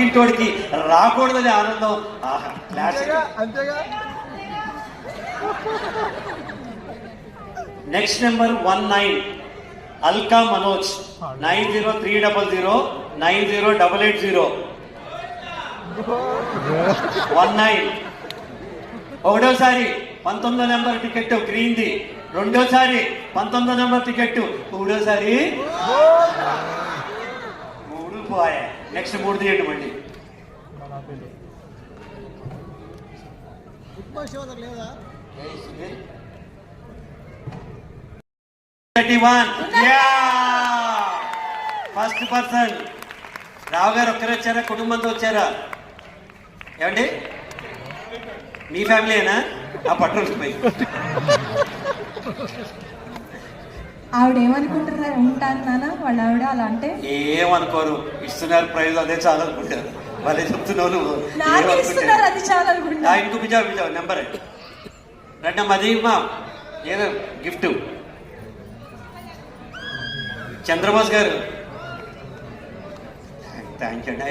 ఇంటోడికి రాకూడదని ఆనందం. అంతేగా. Next number 19 Alka Manoj 9030090880 19. ఒకటోసారి 19వ నెంబర్ టికెట్ గ్రీన్ది, రెండోసారి 19వ నెంబర్ టికెట్, మూడోసారి 3 పోయా. నెక్స్ట్ 3 తీయండి మళ్ళీ. ఫస్ట్ పర్సన్ రావు గారు ఒక్కరే వచ్చారా, కుటుంబంతో వచ్చారా? ఏమండి మీ ఫ్యామిలీనా? ఆ పట్టు పోయి ఆవిడ ఏమనుకుంటారు ఉంటారు నాన్న వాళ్ళ ఆవిడ అలా అంటే? ఏమనుకోరు, ఇస్తున్నారు ప్రైజ్, అదే చాలా అనుకుంటారు. వాళ్ళే చెప్తున్నావు నువ్వు. అది చాలా అనుకుంటా. ఇంకో పిజావు నెంబర్ రెండమ్మ, అది మా ఏదో గిఫ్ట్. చంద్రబోస్ గారు థ్యాంక్ యూ అండి.